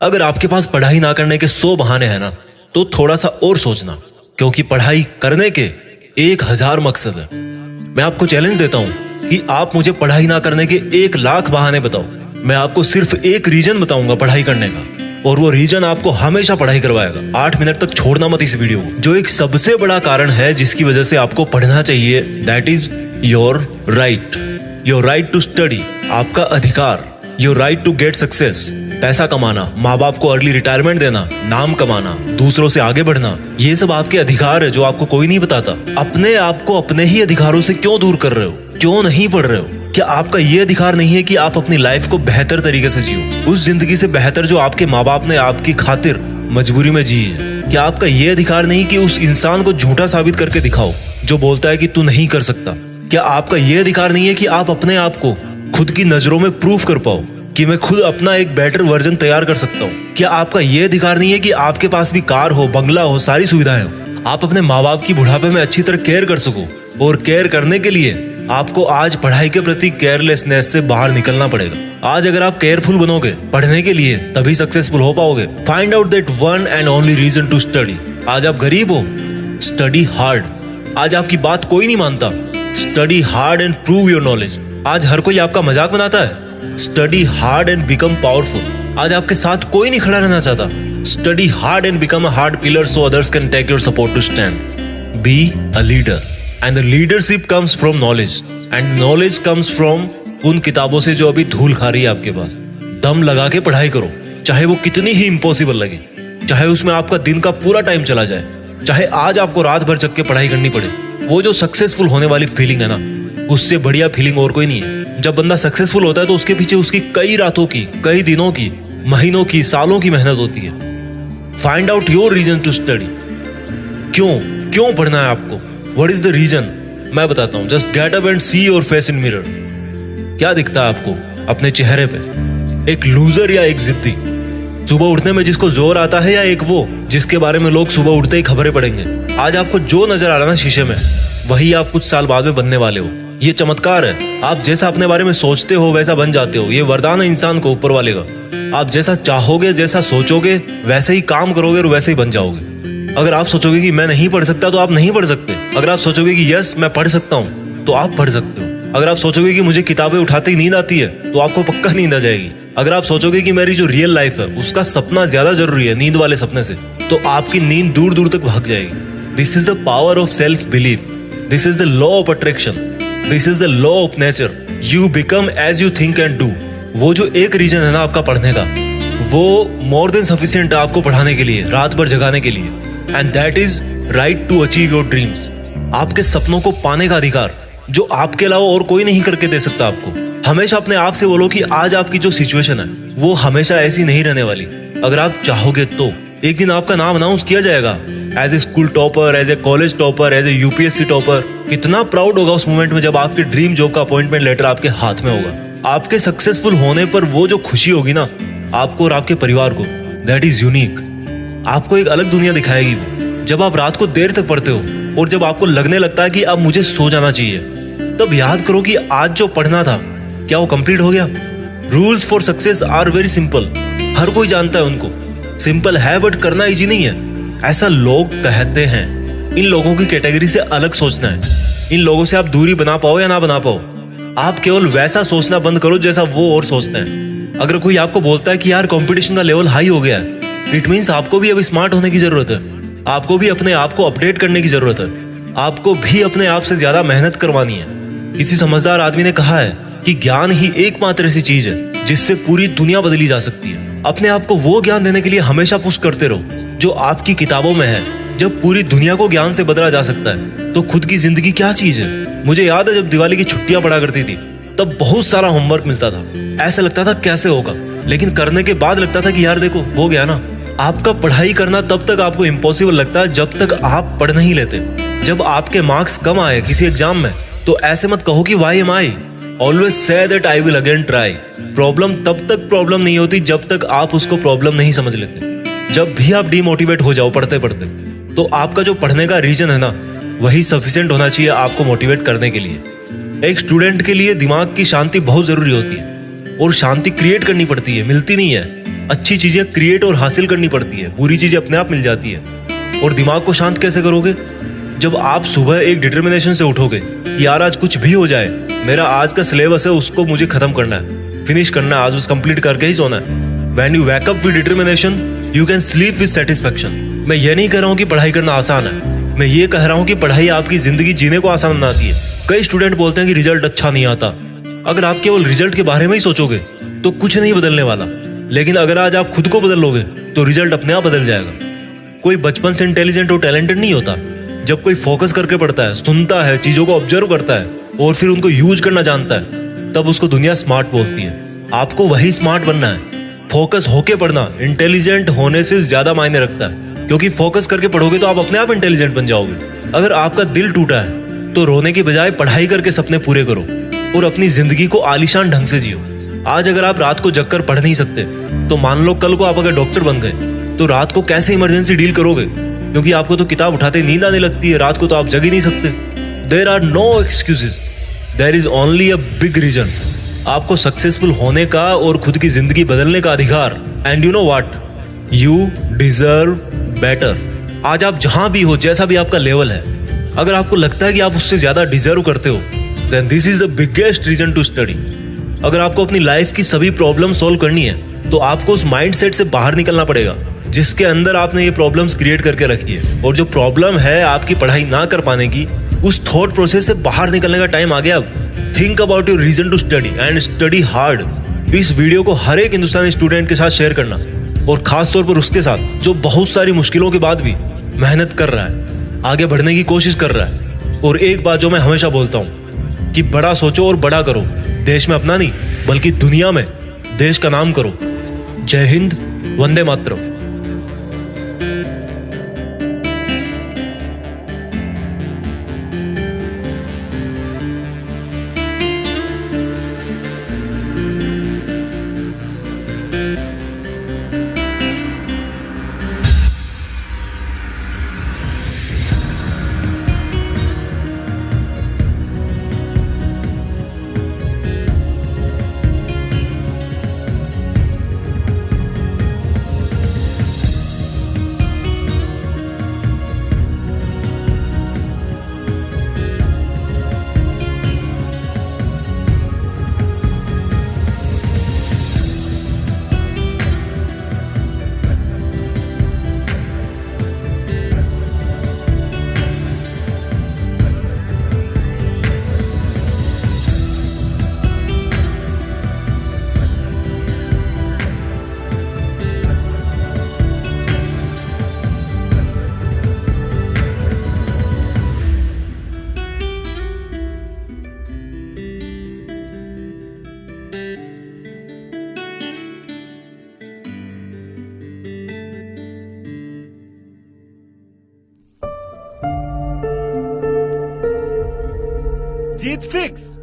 अगर आपके पास पढ़ाई ना करने के 100 बहाने हैं ना, तो थोड़ा सा और सोचना, क्योंकि पढ़ाई करने के 1000 मकसद है। मैं आपको चैलेंज देता हूं कि आप मुझे पढ़ाई ना करने के 1,00,000 बहाने बताओ। मैं आपको सिर्फ एक रीजन बताऊंगा पढ़ाई करने का, और वो रीजन आपको हमेशा पढ़ाई करवाएगा। 8 मिनट तक छोड़ना मत इस वीडियो को। जो एक सबसे बड़ा कारण है जिसकी वजह से आपको पढ़ना चाहिए, that is your right to study. आपका अधिकार, your right to get success. पैसा कमाना, माँ बाप को अर्ली रिटायरमेंट देना, नाम कमाना, दूसरों से आगे बढ़ना, ये सब आपके अधिकार है जो आपको कोई नहीं बताता। अपने आप को अपने ही अधिकारों से क्यों दूर कर रहे हो? क्यों नहीं पढ़ रहे हो? क्या आपका ये अधिकार नहीं है कि आप अपनी लाइफ को बेहतर तरीके से जियो, उस जिंदगी से बेहतर जो आपके माँ बाप ने आपकी खातिर मजबूरी में जी है? क्या आपका ये अधिकार नहीं कि उस इंसान को झूठा साबित करके दिखाओ जो बोलता है कि तू नहीं कर सकता? क्या आपका ये अधिकार नहीं है कि आप अपने आप को खुद की नजरों में प्रूफ कर पाओ कि मैं खुद अपना एक बेटर वर्जन तैयार कर सकता हूँ? क्या आपका ये अधिकार नहीं है कि आपके पास भी कार हो, बंगला हो, सारी सुविधाएं हो, आप अपने माँ बाप की बुढ़ापे में अच्छी तरह केयर कर सको? और केयर करने के लिए आपको आज पढ़ाई के प्रति केयरलेसनेस से बाहर निकलना पड़ेगा। आज अगर आप केयरफुल बनोगे पढ़ने के लिए, तभी सक्सेसफुल हो पाओगे। Find out that one and only reason to study. आज आप गरीब हो, स्टडी हार्ड। आज आपकी बात कोई नहीं मानता, study hard and prove your knowledge. आज हर कोई आपका मजाक बनाता है, study hard and become powerful. आज आपके साथ कोई नहीं खड़ा रहना चाहता, study hard and become a hard pillar so others can take your support to stand. Be a leader and the leadership comes from knowledge and knowledge comes from उन किताबों से जो अभी धूल खा रही है आपके पास। दम लगा के पढ़ाई करो, चाहे वो कितनी ही इम्पॉसिबल लगे, चाहे उसमें आपका दिन का पूरा टाइम चला जाए, चाहे आज आपको रात भर जग के पढ़ाई करनी पड़े। वो जो सक्सेसफुल होने वाली फीलिंग है ना, उससे बढ़िया फीलिंग और कोई नहीं है। जब बंदा सक्सेसफुल होता है तो उसके पीछे उसकी कई रातों की, कई दिनों की, महीनों की, सालों की मेहनत होती है। Find out your reason to study. क्यों पढ़ना है आपको? What is the reason? मैं बताता हूं। Just get up and see your face in mirror. क्या दिखता है आपको अपने चेहरे पे? एक लूजर या एक जिद्दी? सुबह उठने में जिसको जोर आता है, या एक वो जिसके बारे में लोग सुबह उठते ही खबरें पढ़ेंगे? आज आपको जो नजर आ रहा है ना शीशे में, वही आप कुछ साल बाद में बनने वाले हो। ये चमत्कार है। आप जैसा अपने बारे में सोचते हो वैसा बन जाते हो। ये वरदान है इंसान को ऊपर वाले का। आप जैसा चाहोगे, जैसा सोचोगे, वैसे ही काम करोगे और वैसे ही बन जाओगे। अगर आप सोचोगे कि मैं नहीं पढ़ सकता, तो आप नहीं पढ़ सकते। अगर आप सोचोगे कि यस मैं पढ़ सकता हूँ, तो आप पढ़ सकते हो। अगर आप सोचोगे कि मुझे किताबें उठाते ही नींद आती है, तो आपको पक्का नींद आ जाएगी। अगर आप सोचोगे कि मेरी जो रियल लाइफ है उसका सपना ज्यादा जरूरी है नींद वाले सपने से, तो आपकी नींद दूर दूर तक भाग जाएगी। This is the power of self belief. This is the law of attraction. This is the law of nature. You become as you think and do. वो जो एक रीजन है ना आपका पढ़ने का, वो मोर देन सफिशिएंट है आपको पढ़ाने के लिए, रात भर जगाने के लिए। And that is right to achieve your dreams. आपके सपनों को पाने का अधिकार, जो आपके अलावा और कोई नहीं करके दे सकता आपको। हमेशा अपने आप से बोलो कि आज आपकी जो सिचुएशन है वो हमेशा ऐसी नहीं रहने वाली। अगर आप चाहोगे तो एक दिन आपका नाम अनाउंस किया जाएगा as a school topper, as a college topper, as a UPSC topper. कितना प्राउड होगा उस मोमेंट में जब आपके ड्रीम जॉब का अपॉइंटमेंट लेटर आपके हाथ में होगा। आपके सक्सेसफुल होने पर वो जो खुशी होगी ना आपको और आपके परिवार को, दैट इज यूनिक। आपको एक अलग दुनिया दिखाएगी वो। जब आप रात को देर तक पढ़ते हो और जब आपको लगने लगता है कि अब मुझे सो जाना चाहिए, तब याद करो कि आज जो पढ़ना था क्या वो कंप्लीट हो गया? Rules for success are very simple. हर कोई जानता है उनको। सिंपल है बट करना इजी नहीं है, ऐसा लोग कहते हैं। इन लोगों की कैटेगरी से अलग सोचना है। इन लोगों से आप दूरी बना पाओ या ना बना पाओ, आप केवल वैसा सोचना बंद करो जैसा वो और सोचते हैं। अगर कोई आपको बोलता है कि यार कंपटीशन का लेवल हाई हो गया है, इट मीन्स आपको भी अब स्मार्ट होने की जरूरत है। आपको भी अपने आप को अपडेट करने की जरूरत है। आपको भी अपने आप से ज्यादा मेहनत करवानी है। किसी समझदार आदमी ने कहा है कि ज्ञान ही एकमात्र ऐसी चीज है जिससे पूरी दुनिया बदली जा सकती है। अपने आप को वो ज्ञान देने के लिए हमेशा पुश करते रहो जो आपकी किताबों में है। जब पूरी दुनिया को ज्ञान से बदला जा सकता है तो खुद की जिंदगी क्या चीज है? मुझे याद है जब दिवाली की छुट्टियां पड़ा करती थी, तब बहुत सारा होमवर्क मिलता था। ऐसा लगता था कैसे होगा, लेकिन करने के बाद लगता था कि यार देखो हो गया ना। आपका पढ़ाई करना तब तक आपको इम्पॉसिबल लगता है जब तक आप पढ़ नहीं लेते। जब आपके मार्क्स कम आए किसी एग्जाम में, तो ऐसे मत कहो कि why am I. Always say that I will again try. Problem तब तक प्रॉब्लम नहीं होती जब तक आप उसको प्रॉब्लम नहीं समझ लेते। जब भी आप डिमोटिवेट हो जाओ पढ़ते पढ़ते, तो आपका जो पढ़ने का रीजन है ना, वही सफिशिएंट होना चाहिए आपको मोटिवेट करने के लिए। एक स्टूडेंट के लिए दिमाग की शांति बहुत जरूरी होती है, और शांति क्रिएट करनी पड़ती है, मिलती नहीं है। अच्छी चीजें क्रिएट और हासिल करनी पड़ती है, बुरी चीजें अपने आप मिल जाती है। और दिमाग को शांत कैसे करोगे? जब आप सुबह एक डिटर्मिनेशन से उठोगे कि यार आज कुछ भी हो जाए, मेरा आज का सिलेबस है उसको मुझे खत्म करना है, फिनिश करना है, आज बस कंप्लीट करके ही सोना है। When you wake up with determination, you can sleep with satisfaction. मैं ये नहीं कह रहा हूँ कि पढ़ाई करना आसान है, मैं ये कह रहा हूँ कि पढ़ाई आपकी जिंदगी जीने को आसान बनाती है। कई स्टूडेंट बोलते हैं कि रिजल्ट अच्छा नहीं आता। अगर आप केवल रिजल्ट के बारे में ही सोचोगे तो कुछ नहीं बदलने वाला, लेकिन अगर आज आप खुद को बदल लोगे तो रिजल्ट अपने आप बदल जाएगा। कोई बचपन से इंटेलिजेंट और टैलेंटेड नहीं होता। जब कोई फोकस करके पढ़ता है, सुनता है, चीजों को ऑब्जर्व करता है और फिर उनको यूज करना जानता है, तब उसको दुनिया स्मार्ट बोलती है। आपको वही स्मार्ट बनना है। फोकस होके पढ़ना इंटेलिजेंट होने से ज्यादा मायने रखता है, क्योंकि फोकस करके पढ़ोगे तो आप अपने आप इंटेलिजेंट बन जाओगे। अगर आपका दिल टूटा है तो रोने की बजाय पढ़ाई करके सपने पूरे करो और अपनी जिंदगी को आलीशान ढंग से जियो। आज अगर आप रात को जगकर पढ़ नहीं सकते तो मान लो कल को आप अगर डॉक्टर बन गए तो रात को कैसे इमरजेंसी डील करोगे? क्योंकि आपको तो किताब उठाते नींद आने लगती है, रात को तो आप जग ही नहीं सकते। There are no excuses, there is only a big reason. आपको सक्सेसफुल होने का और खुद की जिंदगी बदलने का अधिकार। And you know what, you deserve better. आज आप जहां भी हो, जैसा भी आपका लेवल है, अगर आपको लगता है कि आप उससे ज्यादा डिजर्व करते हो, then this is the biggest reason to study. अगर आपको अपनी लाइफ की सभी प्रॉब्लम सॉल्व करनी है तो आपको उस माइंडसेट से बाहर निकलना पड़ेगा जिसके अंदर आपने ये प्रॉब्लम्स क्रिएट करके रखी है। और जो प्रॉब्लम है आपकी पढ़ाई ना कर पाने की, उस थॉट प्रोसेस से बाहर निकलने का टाइम आ गया अब। Think about your reason to study and study hard. इस वीडियो को हर एक हिंदुस्तानी स्टूडेंट के साथ शेयर करना, और खास तौर पर उसके साथ जो बहुत सारी मुश्किलों के बाद भी मेहनत कर रहा है, आगे बढ़ने की कोशिश कर रहा है। और एक बात जो मैं हमेशा बोलता हूँ कि बड़ा सोचो और बड़ा करो। देश में अपना नहीं बल्कि दुनिया में देश का नाम करो। जय हिंद, वंदे मातरम। जीत फिक्स।